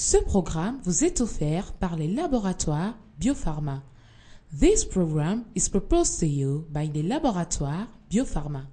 Ce programme vous est offert par les laboratoires Biopharma. This program is proposed to you by the laboratoire Biopharma.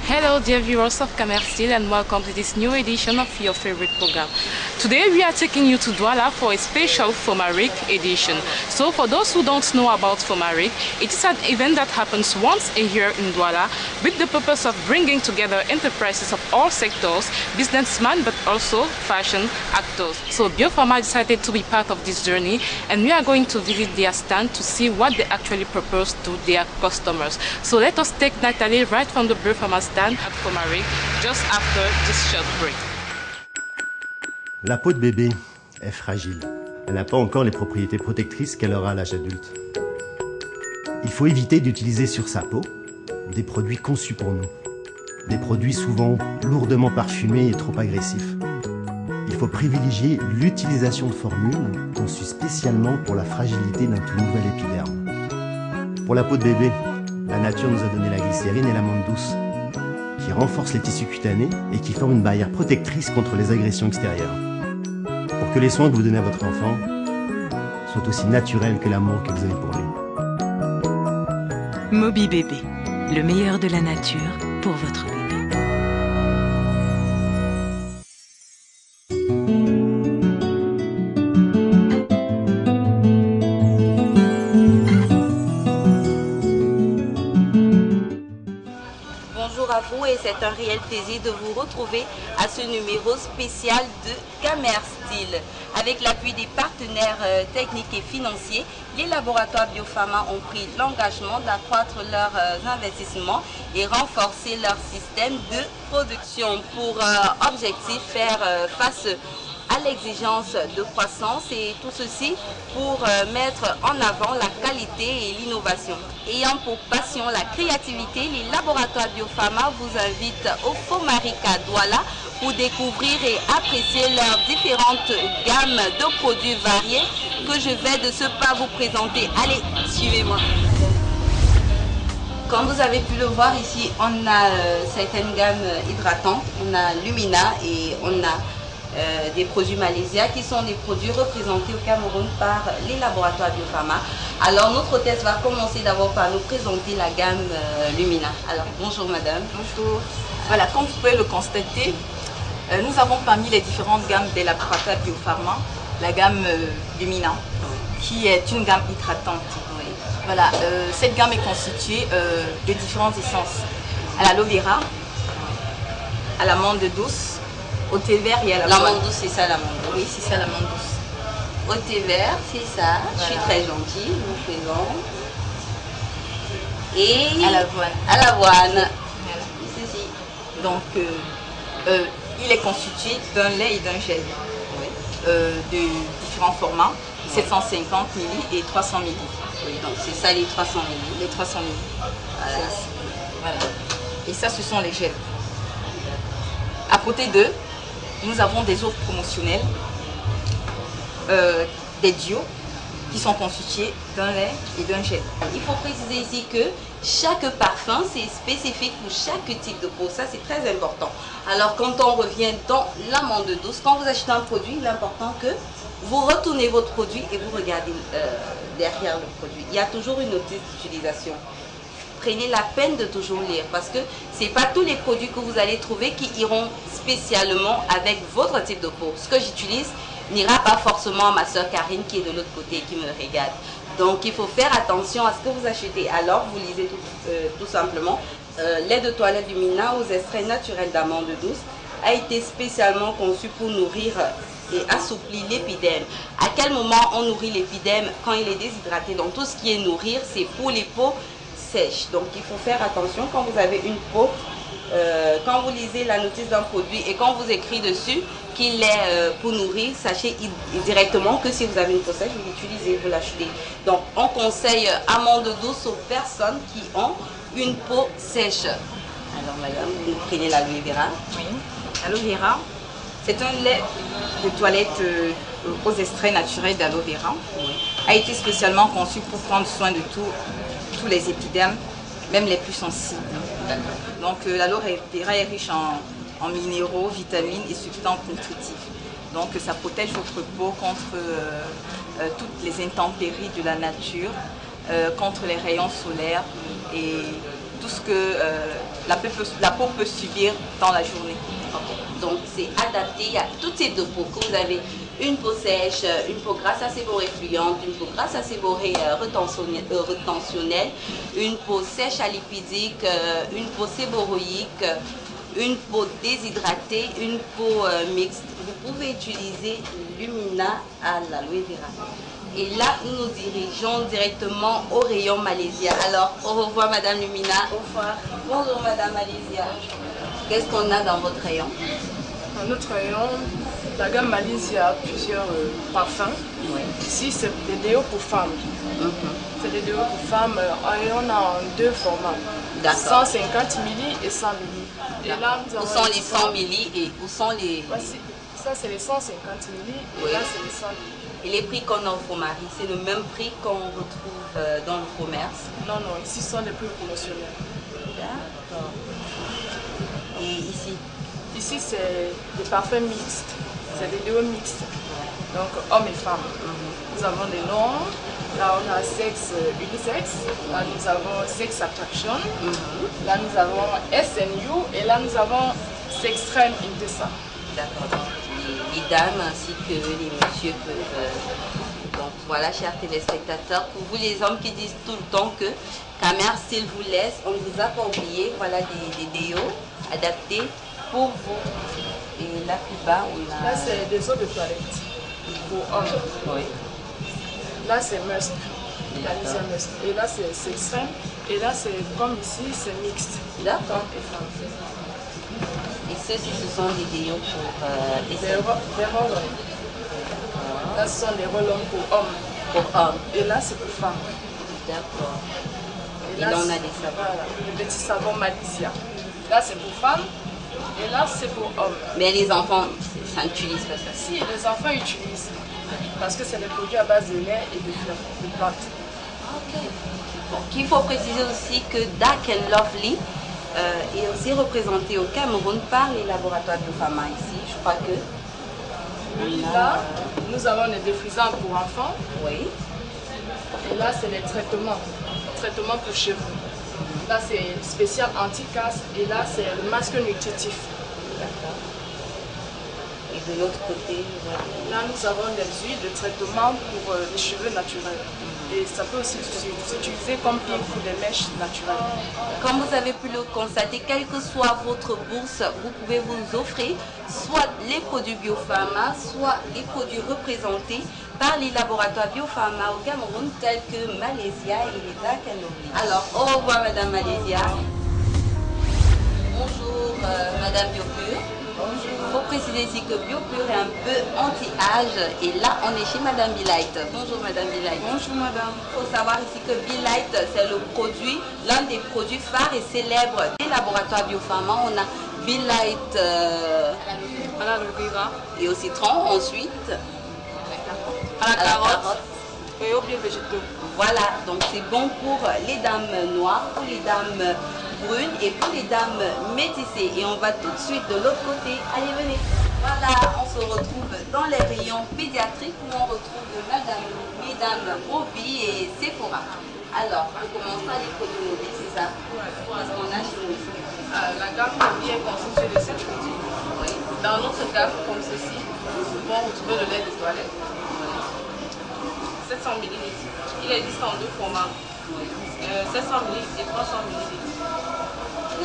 Hello dear viewers of Commerce and welcome to this new edition of your favorite program. Today we are taking you to Douala for a special Fomaric edition. So for those who don't know about Fomaric, it is an event that happens once a year in Douala with the purpose of bringing together enterprises of all sectors, businessmen but also fashion actors. So Biopharma decided to be part of this journey and we are going to visit their stand to see what they actually propose to their customers. So let us take Nathalie right from the Biopharma stand at Fomaric just after this short break. La peau de bébé est fragile. Elle n'a pas encore les propriétés protectrices qu'elle aura à l'âge adulte. Il faut éviter d'utiliser sur sa peau des produits conçus pour nous. Des produits souvent lourdement parfumés et trop agressifs. Il faut privilégier l'utilisation de formules conçues spécialement pour la fragilité d'un tout nouvel épiderme. Pour la peau de bébé, la nature nous a donné la glycérine et l'amande douce, qui renforcent les tissus cutanés et qui forment une barrière protectrice contre les agressions extérieures. Pour que les soins que vous donnez à votre enfant soient aussi naturels que l'amour que vous avez pour lui. Moby Bébé, le meilleur de la nature pour votre bébé. Bonjour à vous et c'est un réel plaisir de vous retrouver à ce numéro spécial de Gamer Style. Avec l'appui des partenaires techniques et financiers, les laboratoires Biopharma ont pris l'engagement d'accroître leurs investissements et renforcer leur système de production pour objectif faire face à l'exigence de croissance et tout ceci pour mettre en avant la qualité et l'innovation. Ayant pour passion la créativité, les laboratoires Biopharma vous invitent au Fomaric à Douala pour découvrir et apprécier leurs différentes gammes de produits variés que je vais de ce pas vous présenter. Allez, suivez-moi. Comme vous avez pu le voir ici, on a certaines gammes hydratantes, on a Lumina et on a des produits Malaysia qui sont des produits représentés au Cameroun par les laboratoires Biopharma. Alors notre hôtesse va commencer d'abord par nous présenter la gamme Lumina. Alors bonjour madame. Bonjour. Voilà, comme vous pouvez le constater, nous avons parmi les différentes gammes des laboratoires Biopharma la gamme Lumina qui est une gamme hydratante. Oui. Voilà, cette gamme est constituée de différentes essences. À l'aloe vera, à l'amande douce, au thé vert et à la l'amande douce, c'est ça l'amande douce. Oui, c'est ça l'amande douce. Au thé vert, c'est ça. Voilà. Je suis très gentille, je vous présente. Et À l'avoine. à l'avoine. Voilà. Ceci. Donc, il est constitué d'un lait et d'un gel Oui. de différents formats, 750 ml et 300 ml. Oui, donc c'est ça les 300 ml. Les 300 ml. Voilà. Voilà. Et ça, ce sont les gels. À côté d'eux, nous avons des offres promotionnelles, des duos qui sont constitués d'un lait et d'un gel. Il faut préciser ici que chaque parfum, c'est spécifique pour chaque type de peau. Ça, c'est très important. Alors, quand on revient dans l'amande douce, quand vous achetez un produit, il est important que vous retournez votre produit et vous regardez derrière le produit. Il y a toujours une notice d'utilisation. Prenez la peine de toujours lire parce que ce n'est pas tous les produits que vous allez trouver qui iront spécialement avec votre type de peau. Ce que j'utilise n'ira pas forcément à ma soeur Karine qui est de l'autre côté et qui me regarde. Donc il faut faire attention à ce que vous achetez. Alors vous lisez tout simplement lait de toilette Lumina aux extraits naturels d'amande douce a été spécialement conçu pour nourrir et assouplir l'épiderme. À quel moment on nourrit l'épiderme? Quand il est déshydraté. Donc tout ce qui est nourrir, c'est pour les peaux sèche. Donc il faut faire attention quand vous avez une peau, quand vous lisez la notice d'un produit et quand vous écrit dessus qu'il est pour nourrir, sachez directement que si vous avez une peau sèche, vous l'utilisez, vous l'achetez. Donc on conseille amande douce aux personnes qui ont une peau sèche. Alors madame, vous prenez l'aloe vera. Oui, l'aloe vera, c'est un lait de toilette aux extraits naturels d'aloe vera. Oui. A été spécialement conçu pour prendre soin de tous les épidermes, même les plus sensibles. Donc l'aloe vera est riche en minéraux, vitamines et substances nutritives. Donc ça protège votre peau contre toutes les intempéries de la nature, contre les rayons solaires et tout ce que la peau peut subir dans la journée. Donc c'est adapté à tout type de peau. Que vous avez une peau sèche, une peau grasse à séborrhée fluente, une peau grasse à séborrhée retentionnelle, une peau sèche à lipidique, une peau séboroïque, une peau déshydratée, une peau mixte. Vous pouvez utiliser Lumina à l'aloe vera. Et là, nous nous dirigeons directement au rayon Malaysia. Alors, au revoir Madame Lumina. Au revoir. Bonjour Madame Malaysia. Qu'est-ce qu'on a dans votre rayon? Dans notre rayon, la gamme Malaysia a plusieurs parfums. Oui. Ici, c'est des déos pour femmes. C'est des déos pour femmes. Et on a en deux formats. D'accord. 150 ml et 100 ml. Et là, nous Où avons sont les 100 milli et où sont les... Voici, ça, c'est les 150 ml et Oui. là, c'est les 100 ml. Et les prix qu'on offre au mari, c'est le même prix qu'on retrouve dans le commerce? Non, non, ici, ce sont les prix promotionnels. D'accord. Et ici? Ici, c'est des parfums mixtes. C'est des déos mixtes. Donc, hommes et femmes. Nous avons des noms. Là, on a sexe unisexe. Là, nous avons sex attraction. Là, nous avons SNU. Et là, nous avons Sextreme Intessa. D'accord. Les dames ainsi que les messieurs peuvent... Donc voilà, chers téléspectateurs, pour vous les hommes qui disent tout le temps que Camer, s'il vous laisse, on ne vous a pas oublié. Voilà des déos adaptés pour vous. Et là plus bas, on a... Là, c'est des eaux de toilette pour hommes. Oui. Là, c'est Musk. Malaysia Musk. Et là, c'est Sextreme. Et là, c'est comme ici, c'est mixte. D'accord. Hommes et femmes. Et ceux-ci, ce sont des déos pour... Des roll-on. Là, ce sont des roll-on pour hommes. pour hommes. Et là, c'est pour femmes. D'accord. Et là, là, on a c'est- des savons. Voilà, le petit savon Malaysia. Là, c'est pour femmes. Et là, c'est pour hommes. Mais les enfants, ça n'utilise pas ça. Si les enfants utilisent, parce que c'est des produits à base de lait et de fleurs, de plantes. Donc, il faut préciser aussi que Dark and Lovely est aussi représenté au Cameroun par les laboratoires Biopharma ici. Je crois que... Oui, là, nous avons les défrisants pour enfants. Oui. Et là, c'est les traitements. Traitements pour cheveux. Là, c'est spécial anti-casse. Et là, c'est le masque nutritif. D'accord. Et de l'autre côté, voilà. Là, nous avons des huiles de traitement pour les cheveux naturels. Et ça peut aussi s'utiliser comme pile pour des mèches naturelles. Comme vous avez pu le constater, quelle que soit votre bourse, vous pouvez vous offrir soit les produits Biopharma, soit les produits représentés par les laboratoires Biopharma au Cameroun, tels que Malaysia et les Dark and Lovely. Alors, au revoir Madame Malaysia. Bonjour Madame Biopure. Il faut préciser ici que Biopure est un peu anti-âge et là on est chez Madame Bilight. Bonjour Madame Bilight. Bonjour madame. Il faut savoir ici que Bilight c'est le produit, l'un des produits phares et célèbres des laboratoires Biopharma. On a Bilight À la vera, et au citron, ensuite à la à la carotte et aux biens végétaux. Voilà, donc c'est bon pour les dames noires, pour les dames brunes et pour les dames métissées. Et on va tout de suite de l'autre côté. Allez, venez. Voilà, on se retrouve dans les rayons pédiatriques où on retrouve mesdames Bobby et Sephora. Alors, on commence par les produits mobiles, c'est ça? Qu'est-ce qu'on a chez nous? La gamme est constituée de 7 produits. Oui. Dans notre gamme, comme ceci, nous pouvons retrouver le lait de toilette. 700 ml. Il existe en deux formats. 700 ml et 300 ml.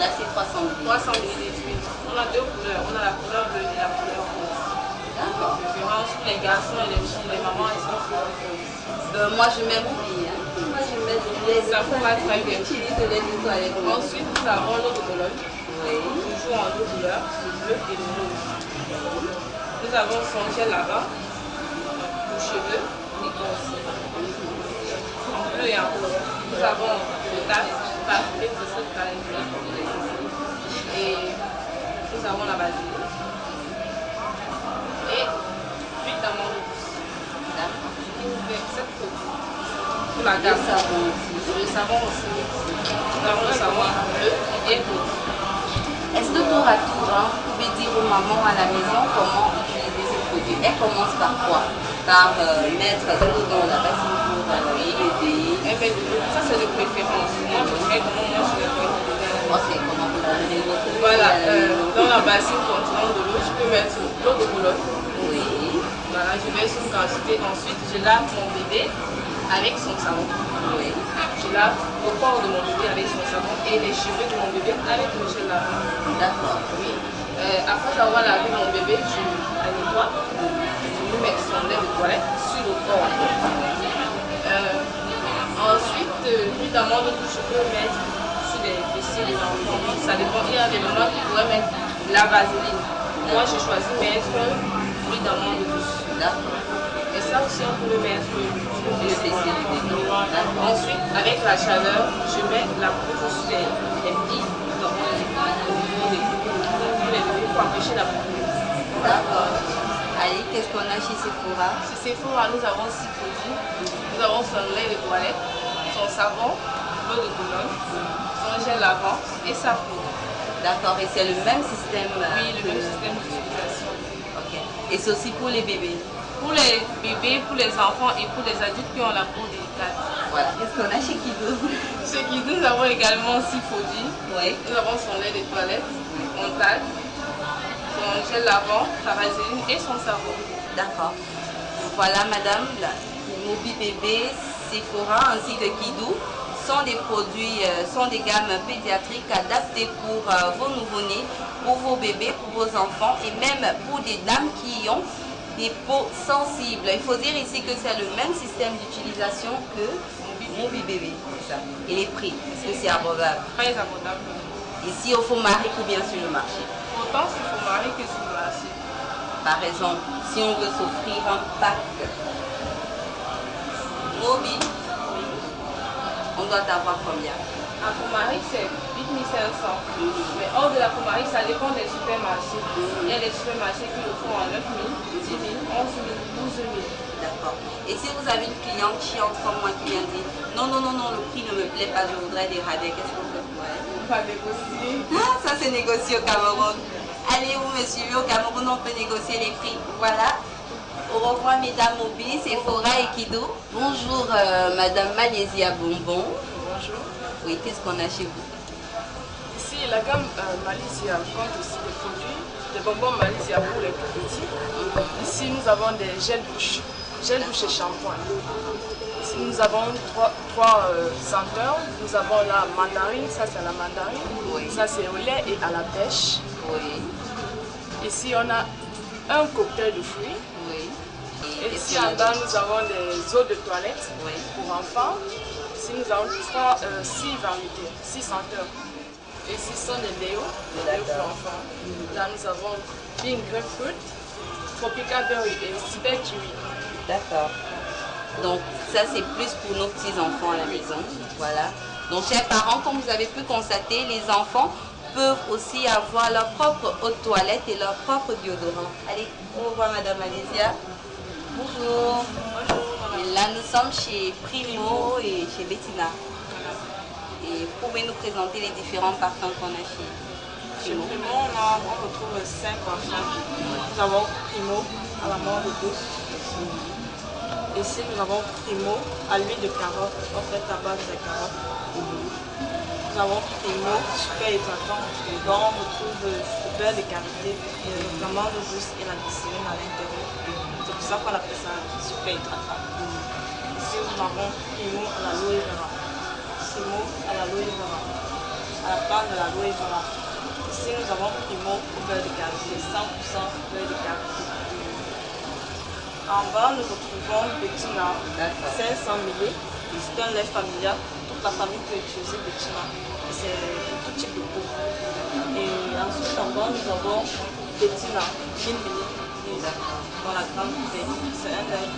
Là, c'est 300 ml. 300 ml, oui. On a deux couleurs. On a la couleur bleue et la couleur rose. D'accord. Préférence pour les garçons et les filles, les mamans, ils sont plus. Moi, je mets Bobby. Hein. Moi, je mettre du lait Ça pourra très bien. Utilise le lait de toilette. Ensuite, nous avons l'eau de Bologne. Oui. Toujours en deux couleurs, le bleu et le rouge. Nous avons son gel là-bas, pour cheveux, et aussi. En bleu et en rouge. Nous avons le tasse, parfait de ce calendrier. Et nous avons la basilic. Et l'huile d'amande douce. Qui nous fait 7 produits. Pour la gamme. Le savon aussi. Nous avons le savon bleu et rouge. Est-ce que tour à tour, vous pouvez dire aux mamans à la maison comment utiliser ce produit? Elle commence par quoi? Par mettre de l'eau dans la bassine pour bébé. Ça c'est de préférence. Moi je sais comment moi je le fais. Ok, comment vous l'avez votre Voilà, dans la bassine contenant de l'eau, je peux mettre l'eau de Bologne. Oui. Voilà, je verse une quantité. Ensuite, je lave mon bébé avec son savon. Oui. Je lave le corps de mon bébé avec son savon et les cheveux de mon bébé avec le gel lavant. D'accord. Oui. Après avoir lavé mon bébé, je la nettoie. Je lui mets son lait de toilette sur le corps. Ensuite, l'huile d'amande que je peux mettre sur les fessiers des enfants. Ça dépend. Il y a des moments qui pourraient mettre la vaseline. Moi, j'ai choisi de mettre l'huile d'amande douce. D'accord. Et ça aussi, on peut le mettre sur Le fessier du bébé. Ensuite, avec la chaleur, je mets la poudre sur les pieds, donc pour empêcher la poudre. D'accord. Allez, qu'est-ce qu'on a chez Sephora? Chez Sephora, nous avons 6 produits. Nous avons son lait de toilette, son savon, l'eau de Bologne, son gel lavant et sa poudre. D'accord, et c'est le même système? Oui, le même système d'utilisation. Ok. Et c'est aussi pour les bébés? Pour les bébés, pour les enfants et pour les adultes qui ont la peau délicate. Voilà. Qu'est-ce qu'on a chez Kido? Chez Kido, nous avons également 6 produits. Oui. Nous avons son lait de toilette, montagne, son gel lavant, sa vaseline et son savon. D'accord. Voilà, madame, Mobi Bébé, Sephora ainsi que Kido sont des produits, sont des gammes pédiatriques adaptées pour vos nouveau-nés, pour vos bébés, pour vos enfants et même pour des dames qui ont des peaux sensibles. Il faut dire ici que c'est le même système d'utilisation que Mobi Bébé. C'est ça. Et les prix, est-ce que c'est abordable? Très abordable. Ici au Fomaric ou bien sur le marché? Autant sur le Fomaric que sur le marché. Par exemple, si on veut s'offrir un pack Mobi, on doit avoir combien? À Fomaric, c'est 8500. Mais hors de la Fomaric, ça dépend des supermarchés. Il y a des supermarchés qui le font à 9 000, 10 000, 11 000, 12 000. D'accord. Et si vous avez une cliente chiante comme moi qui vient dire non, non, non, non, le prix ne me plaît pas, je voudrais des rabais, qu'est-ce qu'on fait pour elle? On va négocier. Ah, ça c'est négocié au Cameroun. Allez, vous me suivez au Cameroun, on peut négocier les prix. Voilà. Au revoir mesdames Mobi, Sephora et Kido. Bonjour madame Malaysia Bonbon. Bonjour. Oui, qu'est-ce qu'on a chez vous? Ici, la gamme Malaysia compte aussi des produits, des bonbons Malaysia pour les plus petits. Ici, nous avons des gel douche et shampoing. Ici, nous avons trois senteurs. Nous avons la mandarine, ça c'est la mandarine. Oui. Ça c'est au lait et à la pêche. Oui. Ici, on a un cocktail de fruits. Oui. Et ici en bas, nous avons des eaux de toilette Oui. pour enfants. Ici, nous avons 6 variétés, 6 senteurs. Et ici sont des déos pour enfants. Là, nous avons Pink Grapefruit, Tropical Berry et Cyber Kiwi. D'accord. Donc ça c'est plus pour nos petits-enfants à la maison. Voilà. Donc chers parents, comme vous avez pu constater, les enfants peuvent aussi avoir leur propre eau de toilette et leur propre déodorant. Allez, au revoir madame Malaysia. Bonjour. Bonjour. Et là nous sommes chez Primo et chez Bettina. Et pouvez nous présenter les différents parfums qu'on a chez Primo, on retrouve 5 parfums. Nous avons Primo à la mort douce. Ici, nous avons Primo à l'huile de carotte, en fait à base de carotte. Nous avons Primo super hydratant, dedans on retrouve le beurre de karité, l'amande douce et la glycérine à l'intérieur. C'est pour ça qu'on appelle ça super hydratant. Ici, nous avons Primo à l'aloe vera. Primo à l'aloe vera, à la base de l'aloe vera. Ici, nous avons Primo au beurre de karité, 100% beurre de karité. En bas, nous retrouvons Bettina, 500 ml. C'est un lait familial. Toute la famille peut utiliser Bettina. C'est pour tout type de peau. Et ensuite encore, nous avons Bettina, 1000 ml dans la grande bouteille. C'est un lait.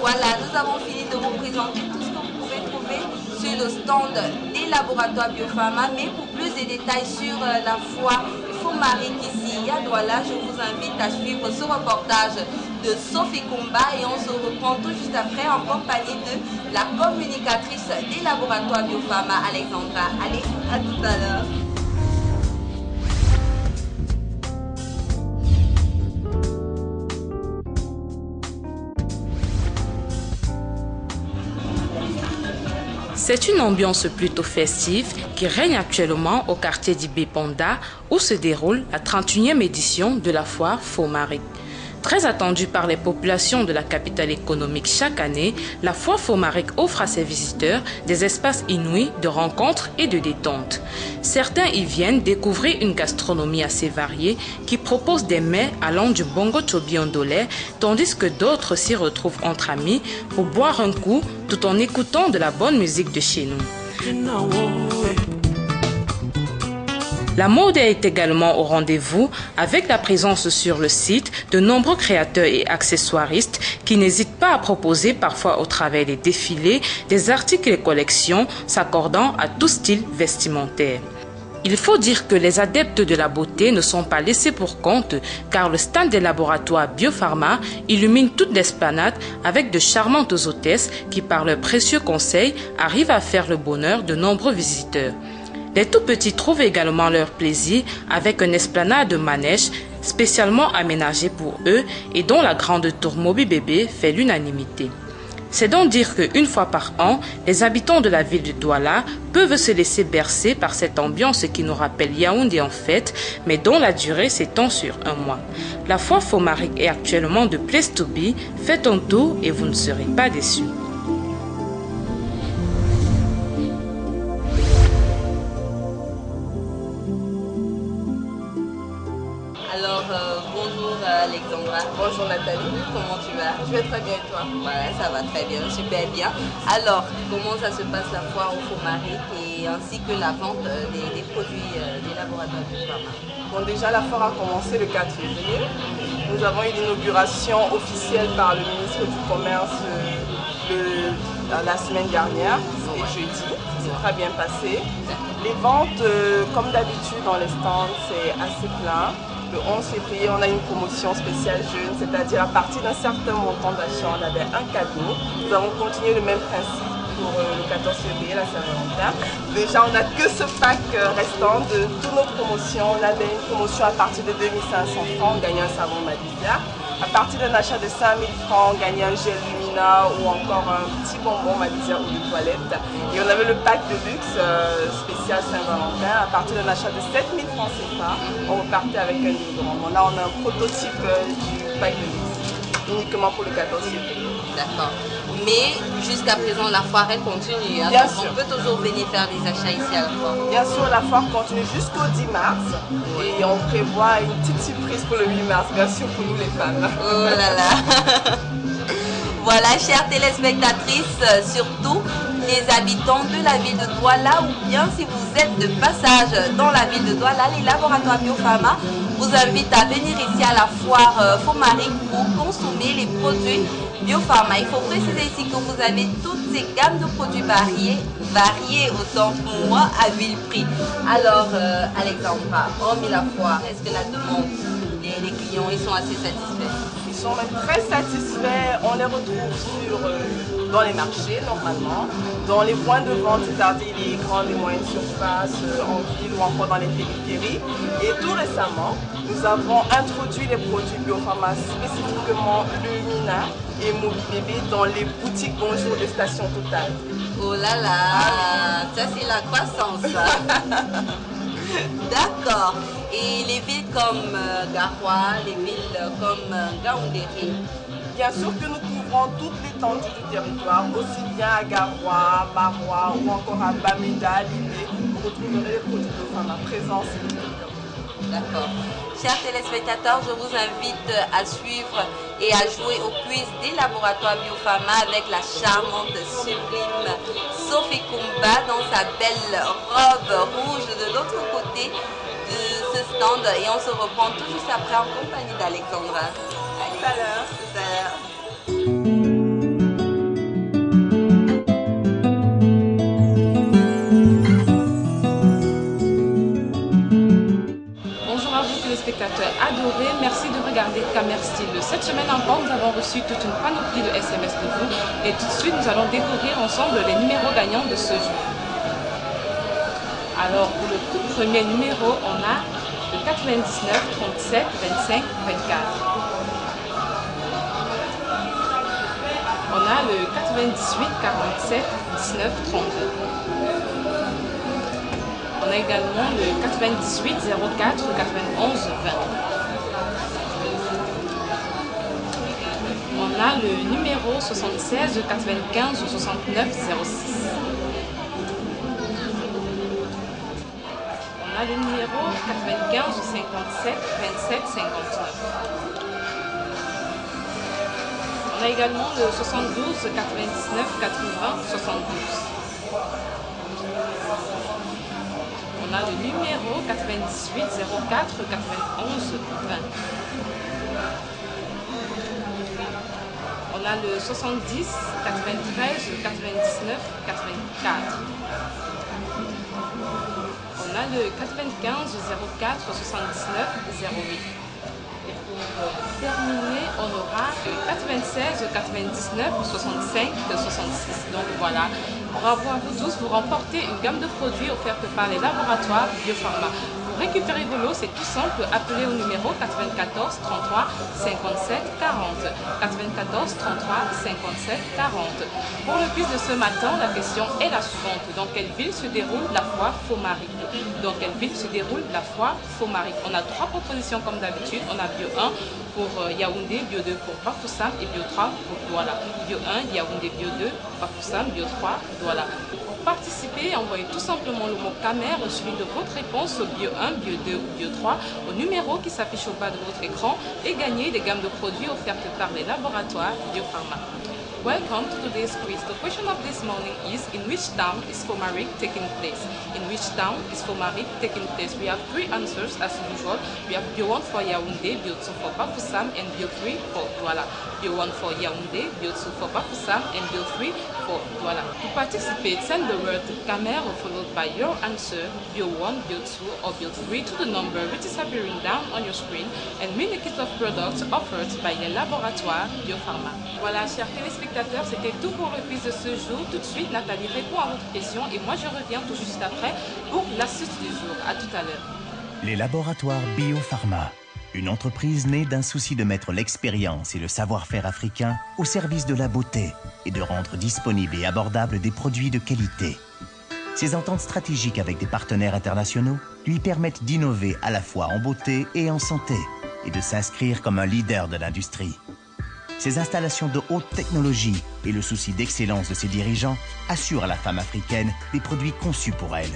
Voilà, nous avons fini de vous présenter tout ce que vous pouvez trouver sur le stand des laboratoires Biopharma. Mais pour plus de détails sur la foire Fomaric ici à Douala, je vous invite à suivre ce reportage de Sophie Kumba et on se reprend tout juste après en compagnie de la communicatrice des laboratoires Biopharma, Alexandra. Allez, à tout à l'heure. C'est une ambiance plutôt festive qui règne actuellement au quartier d'Ibé-Ponda où se déroule la 31e édition de la foire Fomaric. Très attendue par les populations de la capitale économique chaque année, la foire Fomaric offre à ses visiteurs des espaces inouïs de rencontres et de détente. Certains y viennent découvrir une gastronomie assez variée qui propose des mets allant du bongo chobi ondolais, tandis que d'autres s'y retrouvent entre amis pour boire un coup tout en écoutant de la bonne musique de chez nous. La mode est également au rendez-vous avec la présence sur le site de nombreux créateurs et accessoiristes qui n'hésitent pas à proposer parfois au travers des défilés des articles et collections s'accordant à tout style vestimentaire. Il faut dire que les adeptes de la beauté ne sont pas laissés pour compte car le stand des laboratoires Biopharma illumine toute l'esplanade avec de charmantes hôtesses qui par leurs précieux conseils arrivent à faire le bonheur de nombreux visiteurs. Les tout-petits trouvent également leur plaisir avec une esplanade de manège spécialement aménagée pour eux et dont la grande tour Moby Bébé fait l'unanimité. C'est donc dire qu'une fois par an, les habitants de la ville de Douala peuvent se laisser bercer par cette ambiance qui nous rappelle Yaoundé en fête, mais dont la durée s'étend sur un mois. La foire Fomaric est actuellement de place to be, faites un tour et vous ne serez pas déçus. Bonjour Alexandra. Bonjour Nathalie. Comment tu vas? Je vais très bien et toi? Ouais, ça va très bien, super bien. Alors, comment ça se passe la foire au Fomaric et ainsi que la vente des produits des laboratoires Biopharma? Bon, déjà la foire a commencé le 4 février. Nous avons eu l'inauguration officielle par le ministre du Commerce la semaine dernière, c'était jeudi. C'est très bien passé. Les ventes, comme d'habitude dans les stands, c'est assez plein. Le 11 février, on a une promotion spéciale jeune, c'est-à-dire à partir d'un certain montant d'achat, on avait un cadeau. Nous avons continué le même principe pour le 14 février, la Saint-Valentin. Déjà, on n'a que ce pack restant de toute notre promotion. On avait une promotion à partir de 2500 francs, on gagnait un savon Madivia. À partir d'un achat de 5000 francs, on gagnait un gel Lumina ou encore un petit bonbon Madivia ou de toilette. Et on avait le pack de luxe spécial Saint-Valentin. À partir d'un achat de 7000 francs CFA, on repartait avec un déodorant. Bon, là, on a un prototype du pack de luxe, uniquement pour le 14 février. D'accord. Mais jusqu'à présent, la foire, elle continue. Hein? Bien Donc, sûr. on peut toujours venir faire des achats ici à la foire. Bien sûr, la foire continue jusqu'au 10 mars. Et on prévoit une petite surprise pour le 8 mars, bien sûr, pour nous les femmes. Oh là là. Voilà, chères téléspectatrices, surtout les habitants de la ville de Douala ou bien si vous êtes de passage dans la ville de Douala, les laboratoires Biopharma vous invitent à venir ici à la foire Fomaric pour consommer les produits Biopharma. Il faut préciser ici que vous avez toutes ces gammes de produits variés autant pour moi à vil prix. Alors, Alexandra, hormis la foire, est-ce que la demande, les clients, ils sont assez satisfaits? Ils sont même très satisfaits. On les retrouve dans les marchés normalement, dans les points de vente, c'est-à-dire les grandes et moyennes surfaces en ville ou encore dans les périphéries. Et tout récemment, nous avons introduit les produits Biopharma, spécifiquement Lumina et Moby Bébé dans les boutiques Bonjour de Station Total. Oh là là, ça c'est la croissance. D'accord. Et les villes comme Garoua, les villes comme Gaoundéré? Bien sûr que nous couvrons toute l'étendue du territoire, aussi bien à Garoua, Maroua ou encore à Bamenda, Libé. Vous retrouverez les produits Biopharma présents sur le territoire. D'accord. Chers téléspectateurs, je vous invite à suivre et à jouer au quiz des laboratoires Biopharma avec la charmante, sublime Sophie Kumba dans sa belle robe rouge de l'autre côté de ce stand. Et on se reprend tout juste après en compagnie d'Alexandra. À tout à l'heure. Tout à l'heure. Téléspectateurs adorés, merci de regarder Camer Style. Cette semaine encore, nous avons reçu toute une panoplie de SMS de vous et tout de suite, nous allons découvrir ensemble les numéros gagnants de ce jour. Alors, pour le tout premier numéro, on a le 99 37 25 24. On a le 98 47 19 32. On a également le 98 04 91 20. On a le numéro 76 95 69 06. On a le numéro 95 57 27 59. On a également le 72 99 80 72. On a le numéro 98 04 91 20. On a le 70 93 99 84. On a le 95 04 79 08. Et pour terminer, on aura le 96 99 65 66. Donc voilà. Bravo à vous tous, vous remportez une gamme de produits offertes par les laboratoires Biopharma. Pour récupérer vos lots, c'est tout simple, appelez au numéro 94 33 57 40. 94 33 57 40. Pour le quiz de ce matin, la question est la suivante. Dans quelle ville se déroule la foire Fomaric? Dans quelle ville se déroule la foire Fomaric? On a 3 propositions comme d'habitude. On a Bio 1 pour Yaoundé, Bio 2 pour Bafoussam et Bio 3 pour Douala. Bio 1, Yaoundé, Bio 2, Bafoussam, Bio 3, Douala. Pour participer, envoyez tout simplement le mot Camer suivi de votre réponse Bio 1, Bio 2 ou Bio 3 au numéro qui s'affiche au bas de votre écran et gagnez des gammes de produits offertes par les laboratoires Biopharma. Welcome to today's quiz. The question of this morning is, in which town is Fomaric taking place? In which town is Fomaric taking place? We have 3 answers as usual. We have Bio 1 for Yaoundé, Bio 2 for Bafoussam, and Bio 3 for Douala. Bio 1 for Yaoundé, Bio 2 for Bafoussam, and Bio 3 for Douala. To participate, send the word Camer followed by your answer, Bio 1, Bio 2, or Bio 3 to the number which is appearing down on your screen and win a kit of products offered by les laboratoires Biopharma. Voilà, chers téléspectateurs, c'était tout pour le quiz de ce jour. Tout de suite, Nathalie répond à votre question et moi je reviens tout juste après pour l'astuce du jour. À tout à l'heure. Les laboratoires Biopharma, une entreprise née d'un souci de mettre l'expérience et le savoir-faire africain au service de la beauté et de rendre disponibles et abordables des produits de qualité. Ses ententes stratégiques avec des partenaires internationaux lui permettent d'innover à la fois en beauté et en santé et de s'inscrire comme un leader de l'industrie. Ses installations de haute technologie et le souci d'excellence de ses dirigeants assurent à la femme africaine des produits conçus pour elle.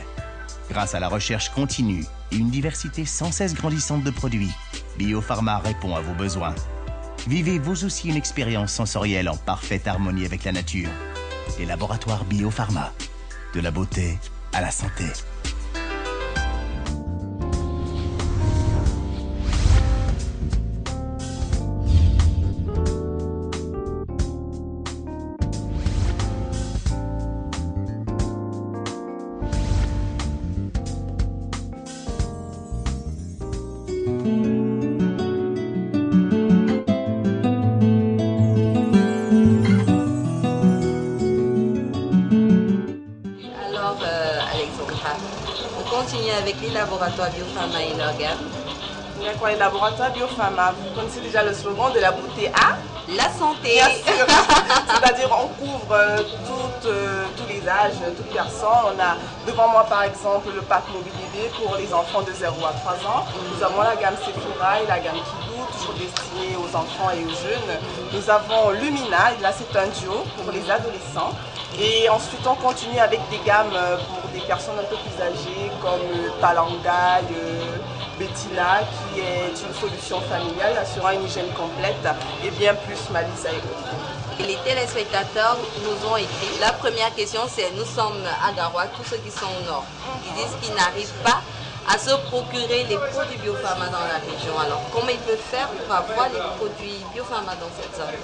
Grâce à la recherche continue et une diversité sans cesse grandissante de produits, Biopharma répond à vos besoins. Vivez vous aussi une expérience sensorielle en parfaite harmonie avec la nature. Les laboratoires Biopharma, de la beauté à la santé. Avec les laboratoires Biopharma et leur gamme. D'accord, les laboratoires Biopharma, vous connaissez déjà le slogan de la beauté à la santé. Bien sûr. C'est-à-dire on couvre tous les âges, toute personne. On a devant moi par exemple le pack mobile bébé pour les enfants de 0 à 3 ans. Nous avons la gamme Sephora et la gamme Kidou, toujours destinée aux enfants et aux jeunes. Nous avons Lumina, là c'est un duo pour les adolescents. Et ensuite on continue avec des gammes pour des personnes un peu plus âgées comme Palangay, Bettina, qui est une solution familiale assurant une hygiène complète et bien plus Malisa et autres. Et les téléspectateurs nous ont écrit. La première question, c'est nous sommes à Garoua, tous ceux qui sont au nord. Ils disent qu'ils n'arrivent pas à se procurer les produits Biopharma dans la région. Alors, comment ils peuvent faire pour avoir les produits Biopharma dans cette zone?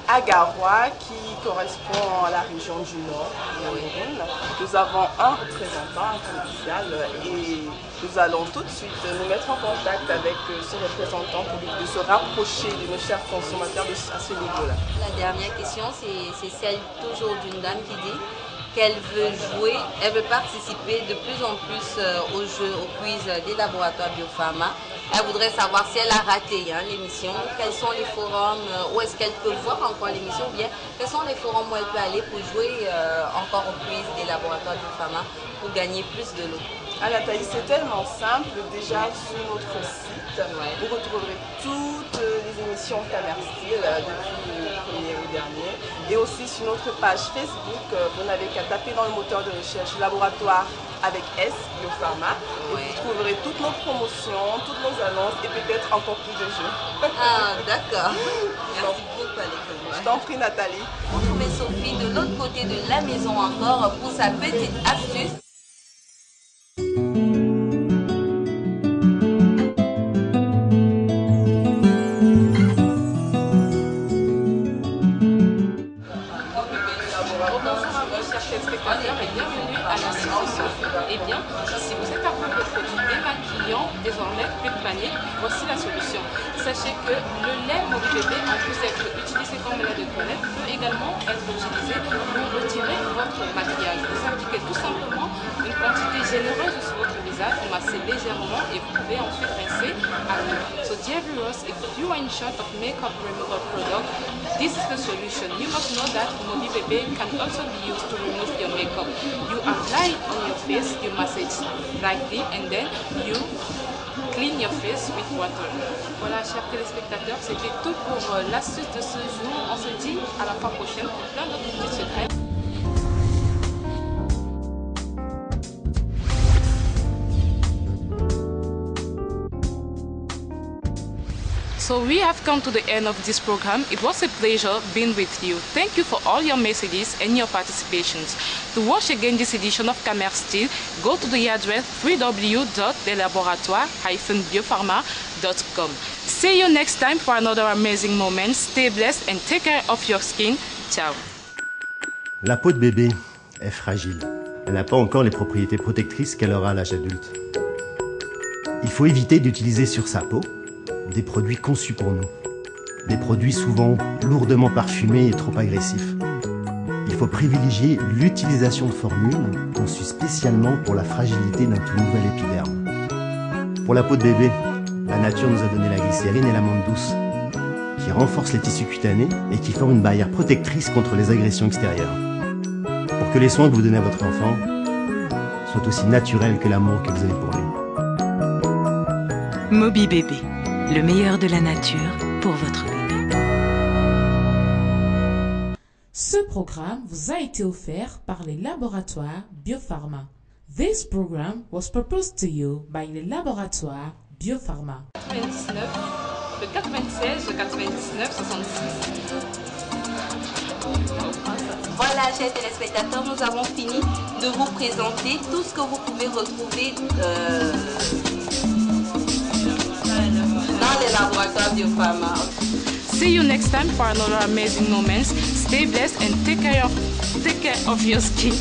À Garoua, qui correspond à la région du Nord, Cameroun, nous avons un représentant provincial et nous allons tout de suite nous mettre en contact avec ce représentant pour de se rapprocher de nos chers consommateurs à ce niveau-là. La dernière question, c'est celle toujours d'une dame qui dit qu'elle veut jouer, elle veut participer de plus en plus aux jeux, aux quiz des laboratoires Biopharma. Elle voudrait savoir si elle a raté l'émission, quels sont les forums, où est-ce qu'elle peut voir encore l'émission, ou bien quels sont les forums où elle peut aller pour jouer encore au quiz des laboratoires Biopharma pour gagner plus de lots. Nathalie, c'est tellement simple. Déjà sur notre site, vous retrouverez toutes les émissions Camerstyle depuis le premier au dernier. Et aussi sur notre page Facebook, vous n'avez qu'à taper dans le moteur de recherche laboratoire avec S, Biopharma. Et vous trouverez toutes nos promotions, toutes nos annonces et peut-être encore plus de jeux. Ah, d'accord. Merci beaucoup, Alexandra. Je t'en prie, Nathalie. On trouve Sophie de l'autre côté de la maison encore pour sa petite astuce. Et bienvenue à la Sophie. Eh bien, si vous êtes à court de produits démaquillants, désormais plus de panique, voici la solution. Sachez que le lait Moby Bébé, en plus d'être utilisé comme lait de toilette, peut également être utilisé pour retirer votre maquillage. Vous appliquez tout simplement une quantité généreuse sur votre visage, vous massez légèrement et vous pouvez ensuite rincer à l'eau. So dear viewers, if you are in short of makeup removal product, this is the solution. You must know that Moby Bébé can also be used to remove your makeup. You apply it on your face, you massage lightly, and then you clean your face with water. Voilà, chers téléspectateurs, c'était tout pour l'astuce de ce jour. On se dit à la fois prochaine pour plein d'autres petits secrets. So we have come to the end of this program. It was a pleasure being with you. Thank you for all your messages and your participations. To watch again this edition of Camerstyle, go to the address www.delaboratoire-biopharma.com. See you next time for another amazing moment. Stay blessed and take care of your skin. Ciao. La peau de bébé est fragile. Elle n'a pas encore les propriétés protectrices qu'elle aura à l'âge adulte. Il faut éviter d'utiliser sur sa peau des produits conçus pour nous. Des produits souvent lourdement parfumés et trop agressifs. Il faut privilégier l'utilisation de formules conçues spécialement pour la fragilité d'un tout nouvel épiderme. Pour la peau de bébé, la nature nous a donné la glycérine et l'amande douce, qui renforcent les tissus cutanés et qui forment une barrière protectrice contre les agressions extérieures. Pour que les soins que vous donnez à votre enfant soient aussi naturels que l'amour que vous avez pour lui. Moby Bébé, le meilleur de la nature pour votre bébé. Ce programme vous a été offert par les laboratoires Biopharma. This program was proposed to you by the laboratoire Biopharma. 99, le 96, le 99, 66. Voilà, chers téléspectateurs, nous avons fini de vous présenter tout ce que vous pouvez retrouver dans les laboratoires Biopharma. See you next time for another amazing moment. Stay blessed and take care of your skin.